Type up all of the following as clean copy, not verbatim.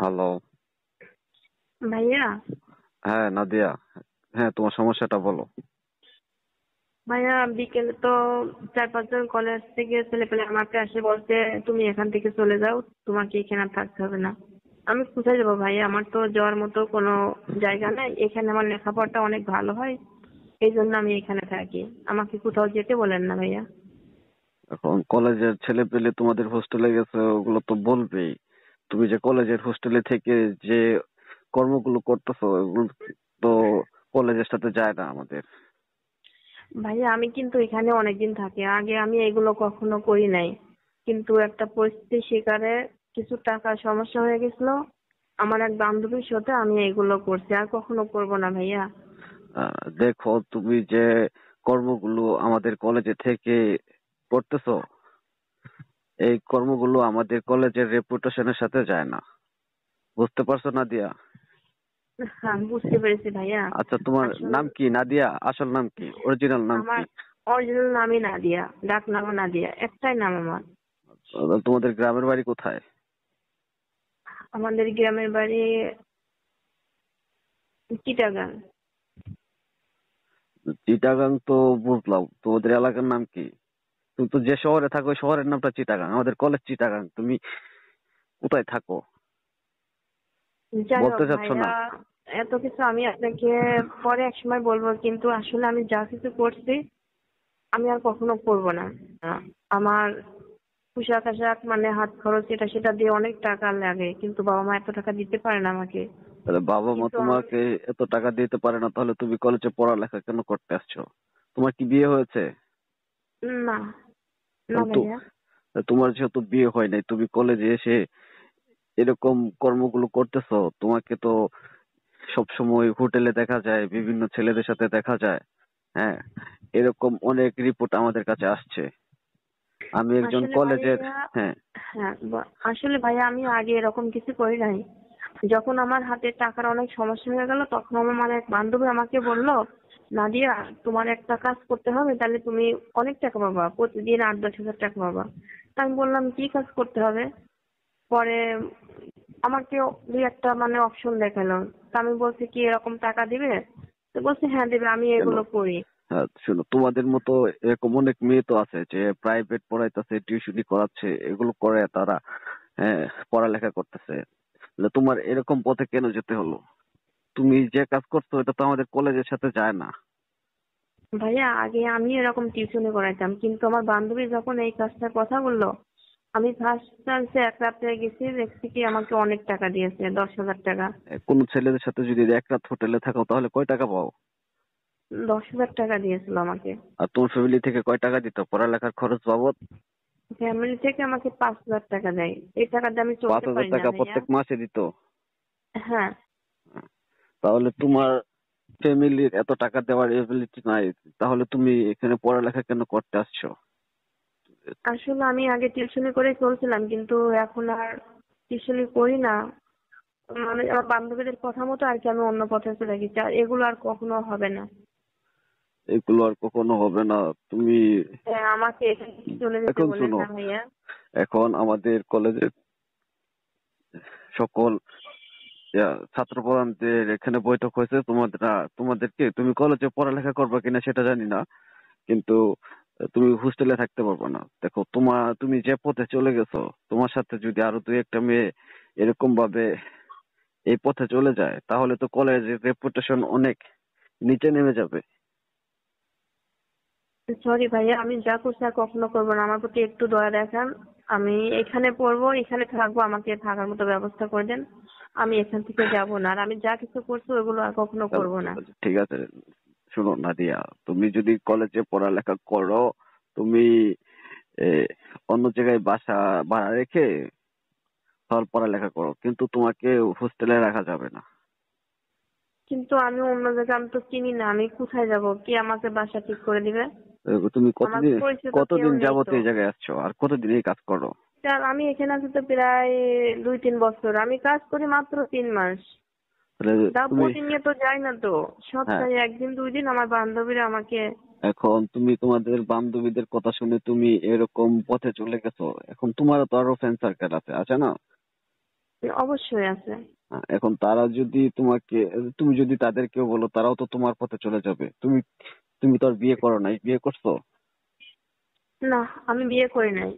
Hello. ভাইয়া। হ্যাঁ নাদিয়া। হ্যাঁ, তোমার সমস্যাটা বলো। ভাইয়া বিকেলে তো 4-5 জন কলেজ থেকে ছেলে পেলে আমাকে আসে বলতে, তুমি এখান থেকে চলে যাও, তোমাকে এখানে আর থাকতে হবে না। আমি কোথায় যাবো ভাইয়া? আমার তো যাওয়ার মতো কোনো জায়গা নাই। এখানে আমার লেখাপড়াটা অনেক ভালো হয়, এই জন্য আমি এখানে থাকি। আমাকে কোথাও যেতে বলেন না ভাইয়া। এখন কলেজের ছেলে পেলে তোমাদের হোস্টেলে গেছে, ওগুলো তো বলবেই। তুমি যে কলেজের হোস্টেলে থেকে যে কর্মগুলো করতেছো, ওগুলো তো কলেজের সাথে যায় না আমাদের। ভাইয়া আমি কিন্তু এখানে অনেকদিন থাকি, আগে আমি এগুলো কখনো করি নাই। কিন্তু একটা পরিস্থিতির শিকারে কিছু টাকার সমস্যা হয়ে গেছিল, আমার এক বান্ধবীর সাথে আমি এগুলো করছি, আর কখনো করব না ভাইয়া। দেখো, তুমি যে কর্মগুলো আমাদের কলেজে থেকে করতেছো, এই কর্মগুলো আমাদের কলেজের রেপুটেশনের সাথে যায় না। বুঝতে পারছো নাদিয়া? হ্যাঁ, বুঝতে পেরেছি ভাইয়া। আচ্ছা, তোমার আসলে নাম কি নাদিয়া? আসল নাম কি? অরিজিনাল নাম আমার কি? অরিজিনাল নামই নাদিয়া, ডাক নামও নাদিয়া, একটাই নাম আমার। তোমাদের গ্রামের বাড়ি কোথায়? আমাদের গ্রামের বাড়ি চিটাগাং। চিটাগাং তো বুঝলাম, তোমাদের এলাকার নাম কি? তুমি তো যে শহরে থাকো ওই শহরের নামটা চিটাগাং, আমাদের কলেজ চিটাগাং। তুমি কোথায় থাকো যাই বলতে হোক চাচ্ছ না? ভাইয়া, এত কিছু আমি আপনাকে পরে এক সময় বলবো, কিন্তু আসলে আমি যা কিছু করছি আমি আর কখনো করব না। আমার পোশাক আশাক মানে হাত খরচ এটা সেটা দিয়ে অনেক টাকা লাগে, কিন্তু বাবা মা এত টাকা দিতে পারে না আমাকে। তাহলে বাবা মা কিন্তু আমি তোমাকে এত টাকা দিতে পারে না, তাহলে তুমি কলেজে পড়ালেখা কেন করতে আসছো? তোমার কি বিয়ে হয়েছে? না, না তাহলে তো ভাইয়া। তোমার যেহেতু বিয়ে হয় নাই, তুমি কলেজে এসে এরকম কর্মগুলো করতেছো, তোমাকে তো সবসময় হোটেলে দেখা যায়, বিভিন্ন ছেলেদের সাথে দেখা যায়। হ্যাঁ, এরকম অনেক রিপোর্ট আমাদের কাছে আসছে। আমি একজন আসলে কলেজের। ভাইয়া, হ্যাঁ। হ্যাঁ আসলে ভাইয়া আমি আগে এরকম কিছু করি নাই। যখন আমার হাতে টাকার অনেক সমস্যা হয়ে গেল, তখন আমার এক বান্ধবী আমাকে বলল, নাদিয়া তোমার একটা কাজ করতে হবে, তাহলে তুমি অনেক টাকা পাবা, প্রতিদিন 8-10 হাজার টাকা পাবা। তা আমি বললাম কি কাজ করতে হবে? পরে আমাকে দুই একটা মানে অপশন দেখালো। তা আমি বলছি কি এরকম টাকা দিবে? তো বলছে হ্যাঁ দিবে, আমি কেন? এগুলো করি। হ্যাঁ, শোনো, তোমাদের মতো এরকম অনেক মেয়ে তো আছে যে প্রাইভেট পড়াইতেছে, টিউশনি করাচ্ছে, এগুলো করে তারা হ্যাঁ পড়ালেখা করতেছে। তাহলে তোমার এরকম পথে কেন যেতে হলো? তুমি যে কাজ করছো এটা তো আমাদের কলেজের সাথে যায় না। ভাইয়া আগে আমি এরকম টিউশনি করাইতাম, কিন্তু আমার বান্ধবী যখন এই কাজটার কথা বললো, আমি ফার্স্ট চান্সে এক রাত্রে গেছি, দেখছি কি আমাকে অনেক টাকা দিয়েছে, 10 হাজার টাকা। কোন ছেলেদের সাথে যদি এক রাত হোটেলে থাকো তাহলে কয় টাকা পাও? 10 হাজার টাকা দিয়েছিল আমাকে। আর তোমার ফ্যামিলি থেকে কয় টাকা দিত পড়ালেখার খরচ বাবদ? ফ্যামিলি থেকে আমাকে 5 হাজার টাকা দেয়, এই টাকা দিয়ে আমি পাঁচ চলতে হাজার পারি না টাকা ভাইয়া। প্রত্যেক মাসে দিত? হ্যাঁ। তাহলে তোমার ফ্যামিলির এত টাকা দেওয়ার এবিলিটি নাই, তাহলে তুমি এখানে পড়ালেখা কেন করতে আসছো? আসলে আমি আগে টিউশনি করে চলছিলাম, কিন্তু এখন আর টিউশনি করি না। মানে আমার বান্ধবীদের কথা মতো আর কি আমি অন্য পথে চলে গেছি, আর এগুলো আর কখনো হবে না। এগুলো আর কখনো হবে না। তুমি হ্যাঁ, আমাকে এখান থেকে চলে যেতে এখন বলেন শোনো, না ভাইয়া। এখন আমাদের কলেজের সকল ছাত্র প্রধানদের এখানে বৈঠক হয়েছে। তোমাদেরকে, তুমি কলেজে পড়ালেখা করবে কিনা সেটা জানি না, কিন্তু তুমি হোস্টেলে থাকতে পারবে না। দেখো, তুমি যে পথে চলে গেছো, তোমার সাথে যদি আরো দুই একটা মেয়ে এরকম ভাবে এই পথে চলে যায়, তাহলে তো কলেজের রেপুটেশন অনেক নিচে নেমে যাবে। সরি ভাইয়া, আমি যা করছি আর কখনো করবো না, আমার প্রতি একটু দয়া দেখান। আমি এখানে পড়বো, এখানে থাকবো, আমাকে থাকার মতো ব্যবস্থা করে দেন। আমি এখান থেকে যাব না, আর আমি যা কিছু করছি ওইগুলো আর কখনো তাহলে করবো ঠিক না। আছে, ঠিক আছে। শোনো নাদিয়া, তুমি যদি কলেজে পড়ালেখা করো, তুমি এ, অন্য জায়গায় বাসা ভাড়া রেখে তাহলে পড়ালেখা করো, কিন্তু তোমাকে হোস্টেলে রাখা যাবে না। কিন্তু আমি অন্য জায়গায়, আমি তো চিনি না, আমি কোথায় যাব? কে আমাকে বাসা ঠিক করে দিবে? তুমি আমার কতদিন পরিচিত কেউ কতদিন নেই যাবত তো। এই জায়গায় আসছো, আর কতদিন এই কাজ করো? আমি এখানে আছি তো প্রায় 2-3 বছর, আমি কাজ করি মাত্র 3 মাস। তাহলে তাও তুমি। প্রতিনিয়ত যাই না তো, হ্যাঁ, সপ্তাহে একদিন 2 দিন আমার বান্ধবীরা আমাকে। এখন তুমি তোমাদের বান্ধবীদের কথা শুনে তুমি এরকম পথে চলে গেছো, এখন তোমারও তো আরো ফ্রেন্ড সার্কেল আছে, আছে না? অবশ্যই আছে। এখন তারা যদি তোমাকে, তুমি যদি তাদেরকেও বলো, তারাও তো তোমার পথে চলে যাবে। তুমি তুমি তো আর বিয়ে করো নাই, বিয়ে করছো? না, আমি বিয়ে করি নাই।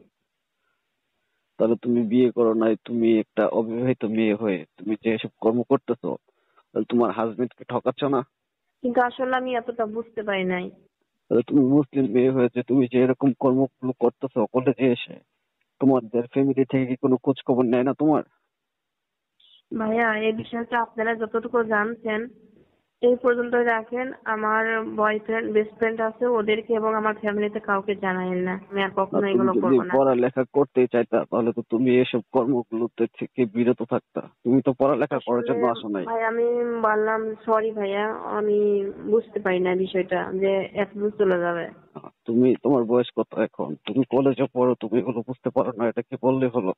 তাহলে তুমি বিয়ে করো নাই, তুমি একটা অবিবাহিত মেয়ে হয়ে তুমি যে এসব কর্ম করতেছো, তাহলে তোমার হাজবেন্ডকে ঠকাচ্ছ না? কিন্তু আসলে আমি এতটা বুঝতে পারি নাই। তাহলে তুমি মুসলিম মেয়ে হয়েছে, তুমি যে এরকম কর্মগুলো করতেছো কলেজে এসে, তোমাদের ফ্যামিলি থেকে কি কোনো খোঁজ খবর নেয় না তোমার? ভাইয়া এই বিষয়টা আপনারা যতটুকু জানছেন এই পর্যন্ত রাখেন। আমার বয়ফ্রেন্ড বেস্ট ফ্রেন্ড আছে, ওদেরকে এবং আমার ফ্যামিলিতে কাউকে জানাইন না। আমি আর আর কখনো তুমি এগুলো যদি করবো না। পড়ালেখা করতে চাইতা, তাহলে তো তুমি এসব কর্মগুলোতে থেকে বিরত থাকতা। তুমি তো পড়ালেখা করার আসলে জন্য আসো নাই। ভাই আমি বললাম সরি ভাইয়া, আমি বুঝতে পারি না বিষয়টা যে এতদূর চলে যাবে। তুমি, তোমার বয়স কত এখন? তুমি কলেজে পড়ো, তুমি এগুলো বুঝতে পারো না, এটা কি বললে হলো?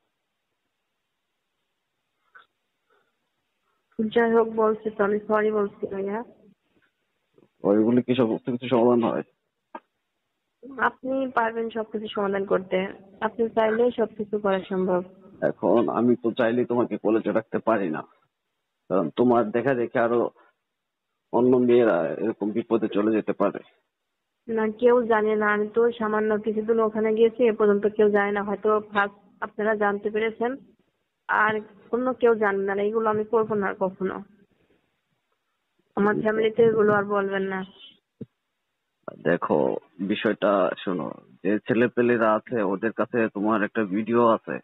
যাই হোক, বলছি তো, আমি সরি বলছি ভাইয়া। ওইগুলো কি সমস্ত কিছু সমাধান হয়? আপনি পারবেন সবকিছু সমাধান করতে, আপনি চাইলেই সবকিছু করা সম্ভব। এখন আমি তো চাইলেই তোমাকে কলেজে রাখতে পারি না, কারণ তোমার দেখা দেখে আরো অন্য মেয়েরা এরকম বিপদে চলে যেতে পারে। না, কেউ জানে না। আমি তো সামান্য কিছুদিন ওখানে গিয়েছি, এ পর্যন্ত কেউ জানে না। হয়তো ফার্স্ট আপনারা জানতে পেরেছেন, আর অন্য কেউ জানে না। এগুলো আমি করবো না আর কখনো। আমার ফ্যামিলিতে এগুলো আর বলবেন না। দেখো, বিষয়টা শোনো, যে ছেলে পেলেরা আছে ওদের কাছে তোমার একটা ভিডিও আছে,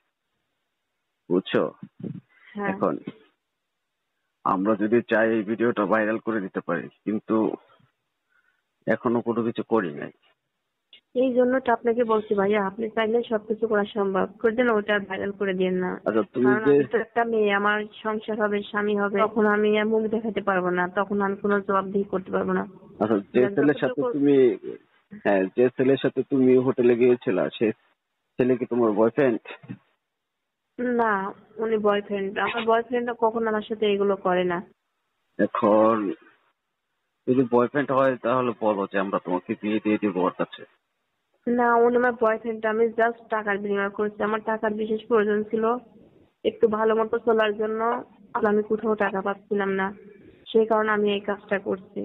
বুঝছো? হ্যাঁ, এখন আমরা যদি চাই এই ভিডিওটা ভাইরাল করে দিতে পারি, কিন্তু এখনো কোনো কিছু করি নাই। এই জন্য তো আপনাকে বলছি ভাইয়া, আপনি চাইলে সবকিছু করা সম্ভব করে দেন, ওটা ভাইরাল করে দিন না। আচ্ছা তুমি কারণ যে, আমি তো একটা মেয়ে, আমার সংসার হবে, স্বামী হবে, তখন আমি আর মুখ দেখাতে পারবো না, তখন আমি কোনো জবাবদিহি করতে পারবো না। আচ্ছা যে ছেলের সাথে যতটুকু। তুমি, হ্যাঁ, যে ছেলের সাথে তুমি হোটেলে গিয়েছিলা, সে ছেলে কি তোমার বয়ফ্রেন্ড? না, উনি বয়ফ্রেন্ড। আমার বয়ফ্রেন্ড কখনো আমার সাথে এগুলো করে না। এখন যদি বয়ফ্রেন্ড হয় তাহলে বলো যে আমরা তোমাকে বিয়ে দিয়ে দিব ওর কাছে। না, উনি আমার বয়ফ্রেন্ড। আমি জাস্ট টাকার বিনিময় করছি। আমার টাকার বিশেষ প্রয়োজন ছিল, একটু ভালো মতো চলার জন্য। আর আমি কোথাও টাকা পাচ্ছিলাম না, সেই কারণে আমি এই কাজটা করছি।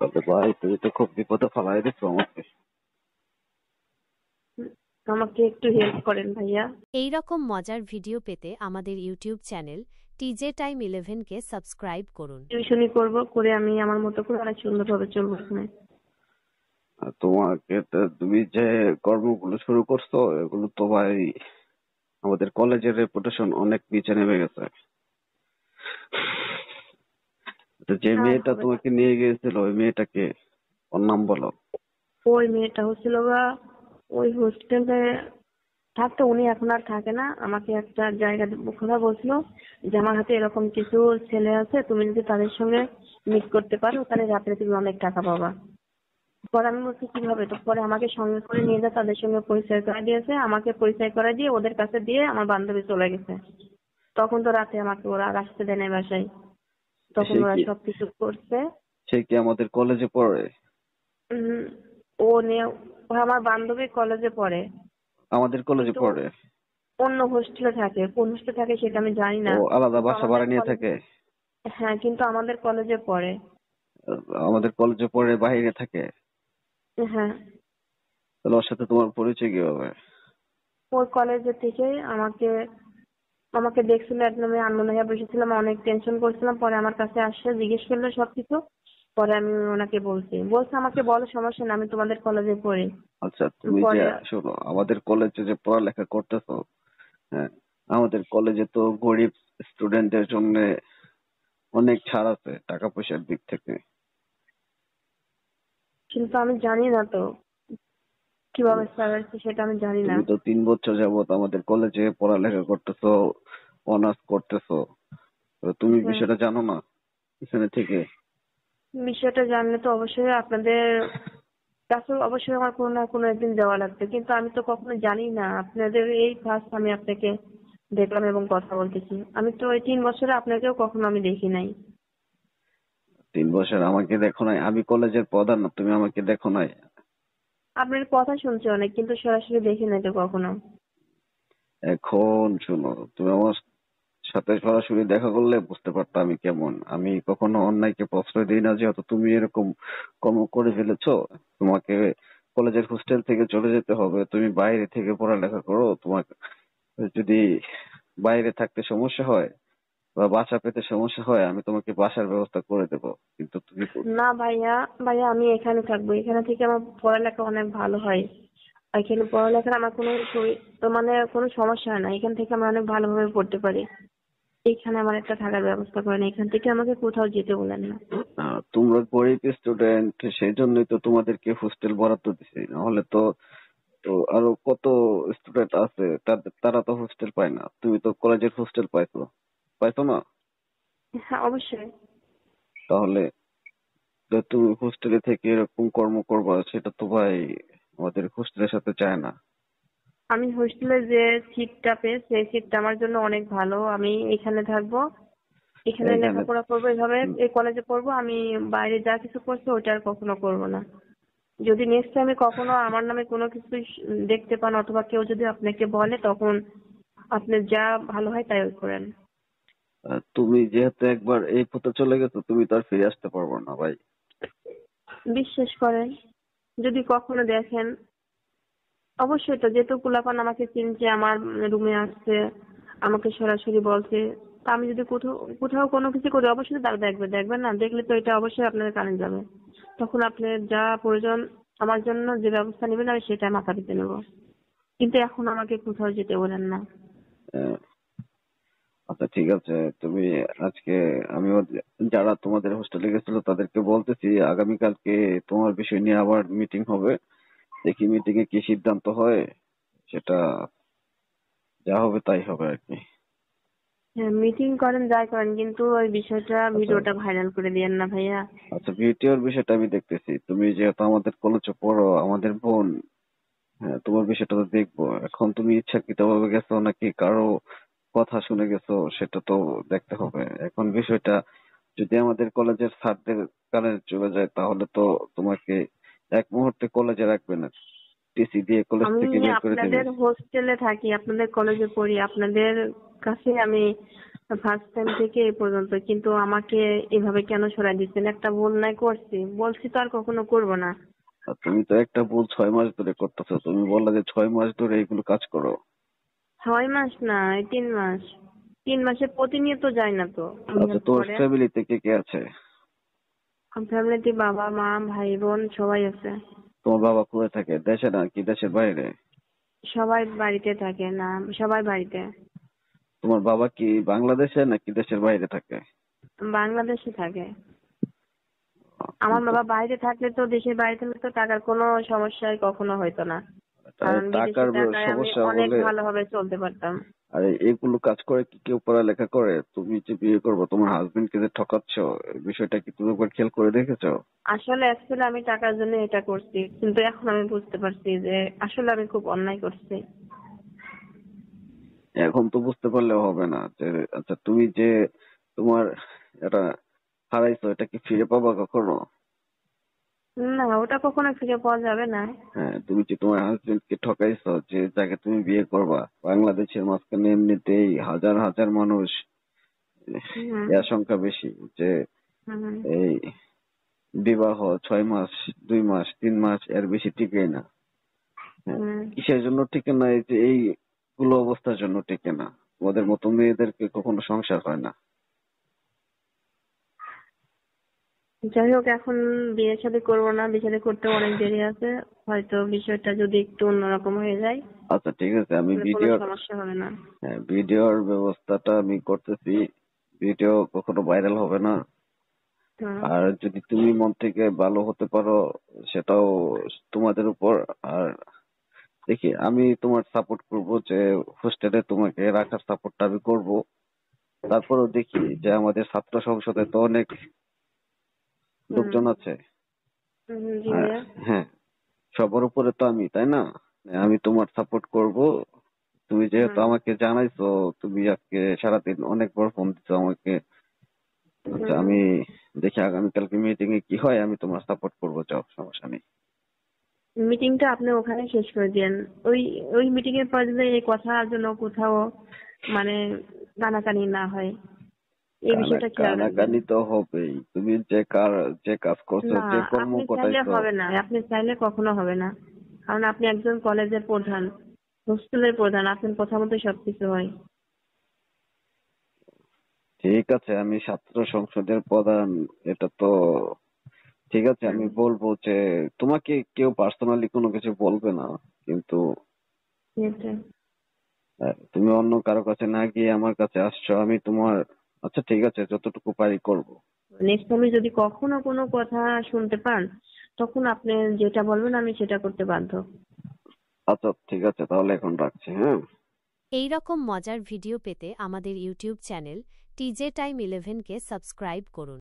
তবে ভাই তুমি তো খুব বিপদে ফেলাই দিচ্ছ আমাকে। উম, আমাকে একটু হেল্প করেন ভাইয়া। এই রকম মজার ভিডিও পেতে আমাদের ইউটিউব চ্যানেল টিজে টাইম 11কে সাবস্ক্রাইব করুন। টিউশনি করবো, করে আমি আমার মতো করে অনেক সুন্দরভাবে চলবো এখানে। আর তোমাকে তুমি যে কর্মগুলো শুরু করছো, এগুলো তো ভাই আমাদের কলেজের রেপুটেশন অনেক নিচে নেমে গেছে। তো যে আর মেয়েটা হবে না। তোমাকে নিয়ে গিয়েছিল, ওই মেয়েটাকে, ওর নাম বলো। ওই মেয়েটা হচ্ছিল গা, ওই হোস্টেলে থাকতো। উনি এখন আর থাকে না। আমাকে একটা জায়গা কথা বলছিল যে আমার হাতে এরকম কিছু ছেলে আছে, তুমি যদি তাদের সঙ্গে মিট করতে পারো তাহলে রাত্রে তুমি অনেক টাকা পাবা। পরে আমি বলছি কিভাবে, তো পরে আমাকে সঙ্গে করে নিয়ে যা, তাদের সঙ্গে পরিচয় করা দিয়েছে। আমাকে পরিচয় করা দিয়ে ওদের কাছে দিয়ে আমার বান্ধবী চলে গেছে। তখন তো রাতে আমাকে ওরা আর আসতে দেয় নাই বাসায়। তখন সে ওরা কি, সবকিছু করছে। সে কি আমাদের কলেজে পড়ে? উম, ও নিয়ে, ও আমার বান্ধবী কলেজে পড়ে, আমাদের কলেজে কিন্তু পড়ে? অন্য হোস্টেলে থাকে। কোন হোস্টেলে থাকে সেটা আমি জানি ও না। আলাদা কিন্তু বাসা আমাদের ভাড়া নিয়ে কলেজে, থাকে? হ্যাঁ, কিন্তু আমাদের কলেজে পড়ে। আমাদের কলেজে পড়ে বাইরে থাকে? হ্যাঁ, তাহলে ওর সাথে তোমার পরিচয় কিভাবে? ওই কলেজে থেকে আমাকে আমাকে দেখছিল একদম, আমি আনমনে হয়ে বসেছিলাম, অনেক টেনশন করছিলাম। পরে আমার কাছে আসছে, জিজ্ঞেস করলো সবকিছু। পরে আমি ওনাকে বলছে আমাকে বলো, সমস্যা না, আমি তোমাদের কলেজে পড়ি। আচ্ছা তুমি যে, পরে শোনো, আমাদের কলেজে যে পড়ালেখা করতেছো, হ্যাঁ, আমাদের কলেজে তো গরিব স্টুডেন্টদের জন্য অনেক ছাড় আছে টাকা পয়সার দিক থেকে। কিন্তু আমি জানি না তো কিভাবে সার্ভাইভ, সেটা আমি জানি না। তুমি তো 3 বছর যাবত আমাদের কলেজে পড়ালেখা করতেছো, অনার্স করতেছো, তো তুমি হ্যাঁ, বিষয়টা জানো না এখানে থেকে? বিষয়টা জানলে তো অবশ্যই আপনাদের কাছে অবশ্যই আমার কোনো না কোনো একদিন যাওয়া লাগবে। কিন্তু আমি তো কখনো জানি না, আপনাদের এই ফার্স্ট আমি আপনাকে দেখলাম এবং কথা বলতেছি। আমি তো ওই 3 বছরে আপনাকেও কখনো আমি দেখি নাই। 3 বছর আমাকে দেখো নাই? আমি কলেজের প্রধান না, তুমি আমাকে দেখো নাই? আপনার কথা শুনছি অনেক, কিন্তু সরাসরি দেখি নাই তো কখনো। এখন শোনো, তুমি আমার সাথে সরাসরি দেখা করলে বুঝতে পারতা আমি কেমন। আমি কখনো অন্যায়কে প্রশ্রয় দিই না, যেহেতু তুমি এরকম কর্ম করে ফেলেছো। তোমাকে কলেজের হোস্টেল থেকে চলে যেতে হবে, তুমি বাইরে থেকে পড়ালেখা করো। তোমার যদি বাইরে থাকতে সমস্যা হয় বা বাসা পেতে সমস্যা হয়, আমি তোমাকে বাসার ব্যবস্থা করে দেবো। কিন্তু তুমি না ভাইয়া, ভাইয়া আমি এখানে থাকবো, এখানে থেকে আমার পড়ালেখা অনেক ভালো হয়। আর এখানে পড়ালেখার আমার কোনো মানে কোনো সমস্যা হয় না, এখান থেকে আমি অনেক ভালোভাবে পড়তে পারি। এখানে আমার একটা থাকার ব্যবস্থা করেন, এখান থেকে আমাকে কোথাও যেতে বলেন না। তোমরা গরিব স্টুডেন্ট, সেই জন্যই তো তোমাদেরকে হোস্টেল বরাদ্দ দিছি, নাহলে তো তো আরো কত স্টুডেন্ট আছে তারা তো হোস্টেল পায় না। তুমি তো কলেজের হোস্টেল পাইছো, পাইছো না? হ্যাঁ অবশ্যই। তাহলে তো তুমি হোস্টেলে থেকে এরকম কর্ম করবা, সেটা তো ভাই আমাদের হোস্টেলের সাথে যায় না। আমি হোস্টেলে যে সিটটা পেয়েছি সেই সিটটা আমার জন্য অনেক ভালো। আমি এখানে থাকবো, এখানে এইখানে লেখাপড়া করবো, এভাবে হুম, এই কলেজে পড়বো। আমি বাইরে যা কিছু করছি ওটা আর কখনো করবো না। যদি নেক্সট টাইমে কখনো আমার নামে কোনো কিছু দেখতে পান অথবা কেউ যদি আপনাকে বলে, তখন আপনি যা ভালো হয় তাই করেন। তুমি যেহেতু একবার এই পথে চলে গেছো, তুমি তো আর ফিরে আসতে পারবে না ভাই। বিশ্বাস করেন, যদি কখনো দেখেন, অবশ্যই তো যেহেতু পোলাপান আমাকে চিনছে, আমার রুমে আসছে, আমাকে সরাসরি বলছে, তা আমি যদি কোথাও কোথাও কোনো কিছু করি অবশ্যই তারা দেখবেন না, দেখলে তো এটা অবশ্যই আপনার কানে যাবে। তখন আপনার যা প্রয়োজন আমার জন্য যে ব্যবস্থা নেবেন আমি সেটা মাথা পেতে নেবো। কিন্তু এখন আমাকে কোথাও যেতে বলেন না। আহ, আচ্ছা ঠিক আছে, তুমি আজকে আমিও যারা তোমাদের হোস্টেলে গেছিল তাদেরকে বলতেছি, আগামীকালকে তোমার বিষয় নিয়ে আবার মিটিং হবে। দেখি মিটিং এ কি সিদ্ধান্ত হয়, সেটা যা হবে তাই হবে আর কি। হ্যাঁ মিটিং করেন যাই করেন, কিন্তু ওই বিষয়টা আচ্ছা ভিডিওটা ভাইরাল করে দিয়েন না ভাইয়া। আচ্ছা, ভিডিওর বিষয়টা আমি দেখতেছি। তুমি যেহেতু আমাদের কলেজে পড়ো, আমাদের বোন, হ্যাঁ তোমার বিষয়টা তো দেখবো। এখন তুমি ইচ্ছাকৃত ভাবে গেছো নাকি কারো কথা শুনে গেছো, সেটা তো দেখতে হবে। এখন বিষয়টা যদি আমাদের কলেজের স্যারদের কানে চলে যায়, তাহলে তো তোমাকে এক মুহূর্তে কলেজে রাখবে না, টিসি দিয়ে কলেজ আমি থেকে বের করে দেবে। আপনাদের হোস্টেলে থাকি, আপনাদের কলেজে পড়ি, আপনাদের কাছে আমি ফার্স্ট টাইম থেকে এই পর্যন্ত, কিন্তু আমাকে এভাবে কেন সরাই দিচ্ছেন? একটা ভুল নাই করছি, বলছি তো আর কখনো করব না। আর তুমি তো একটা ভুল 6 মাস ধরে করতেছো। তুমি বললা যে 6 মাস ধরে এইগুলো কাজ করো। 6 মাস না, এই 3 মাস। 3 মাসে প্রতিনিয়ত যাই না তো আমি আচ্ছা, তোর পরে। ফ্যামিলিতে কে কে আছে? ফ্যামিলিতে বাবা মা ভাই বোন সবাই আছে। তোমার বাবা কোথায় থাকে, দেশে না কি দেশের বাইরে? সবাই বাড়িতে থাকে না, সবাই বাড়িতে। তোমার বাবা কি বাংলাদেশে নাকি দেশের বাইরে থাকে? বাংলাদেশে থাকে। আমার কিন্তু বাবা বাইরে থাকলে তো, দেশের বাইরে থাকলে তো টাকার কোনো সমস্যাই কখনো হইতো না, কারণ বিদেশি টাকার টাকায় আমি সমস্যা অনেক হলে, ভালোভাবে চলতে পারতাম। আর এগুলো কাজ করে কি কেউ পড়ালেখা করে? তুমি যে বিয়ে করবো, তোমার হাজবেন্ড কে যে ঠকাচ্ছ, এই বিষয়টা কি তুমি একবার খেয়াল করে দেখেছো? আসলে অ্যাকচুয়ালি আমি টাকার জন্য এটা করছি, কিন্তু এখন আমি বুঝতে পারছি যে আসলে আমি খুব অন্যায় করছি। এখন তো বুঝতে পারলেও হবে না যে, আচ্ছা তুমি যে তোমার এটা হারাইছো, এটা কি ফিরে পাবা কখনো? না, ওটা কখনো ফিরে পাওয়া যাবে না। হ্যাঁ, তুমি যে তোমার হাজবেন্ড কে ঠকাইছো, যে যাকে তুমি বিয়ে করবা, বাংলাদেশের মাঝখানে এমনিতেই হাজার হাজার মানুষ, হুম এর সংখ্যা বেশি যে হুম এই বিবাহ 6 মাস, 2 মাস, 3 মাস এর বেশি টিকে না। হ্যাঁ, হুম। কিসের জন্য টিকে না? এই যে এইগুলো অবস্থার জন্য টিকে না। তোমাদের মতো মেয়েদেরকে কখনো সংসার হয় না। যাই হোক, এখন বিয়ে শাদী করবো না, বিয়ে শাদী করতে অনেক দেরি আছে। হয়তো বিষয়টা যদি একটু অন্যরকম হয়ে যায় আচ্ছা ঠিক আছে, আমি তাহলে কোনো ভিডিওর, সমস্যা হবে না। হ্যাঁ ভিডিওর ব্যবস্থাটা আমি করতেছি। ভিডিও কখনো ভাইরাল হবে না। হুম আর যদি তুমি মন থেকে ভালো হতে পারো, সেটাও তোমাদের উপর। আর দেখি, আমি তোমার সাপোর্ট করব, যে হোস্টেলে তোমাকে রাখার সাপোর্টটা আমি করব। তারপরেও দেখি যে আমাদের ছাত্র সংসদে তো অনেক হুম লোকজন আছে। জি আর ভাইয়া। হ্যাঁ, সবার উপরে তো আমি, তাই না? আমি তোমার সাপোর্ট করব। তুমি যেহেতু হুম আমাকে জানাইছো, তুমি আজকে সারাদিন অনেকবার ফোন দিছো আমাকে। আচ্ছা, আমি হুম। দেখি আগামীকালকে মিটিং এ কি হয়, আমি তোমার সাপোর্ট করবো, যাও সমস্যা নেই। মিটিংটা আপনি ওখানে শেষ করে দিয়েন। ওই ওই মিটিং এর পর যদি এই কথার জন্য কোথাও মানে কানাকানি না হয়, এই বিষয়টা খেয়াল রাখবেন। কানাকানি তো হবেই। তুমি যে কাজ করছো, না, যে কর্ম আপনি চাইলে ঘটাইছো। হবে না, আপনি চাইলে কখনো হবে না। কারণ আপনি একজন কলেজের প্রধান, হোস্টেলের প্রধান, আপনার কথা মতো সবকিছু হয়। ঠিক আছে, আমি ছাত্র সংসদের প্রধান, এটা তো ঠিক আছে। হুম, আমি বলবো যে তোমাকে কেউ পার্সোনালি কোনো কিছু বলবে না, কিন্তু সেটাই। তুমি অন্য কারো কাছে না গিয়ে আমার কাছে আসছো, আমি তোমার আচ্ছা ঠিক আছে, যতটুকু পারি করব। নেক্সট টাইমে যদি কখনো কোনো কথা শুনতে পান, তখন আপনি যেটা বলবেন আমি সেটা করতে বাধ্য। আচ্ছা ঠিক আছে, তাহলে এখন রাখছি, হ্যাঁ। এই রকম মজার ভিডিও পেতে আমাদের ইউটিউব চ্যানেল টিজে টাইম 11 কে সাবস্ক্রাইব করুন।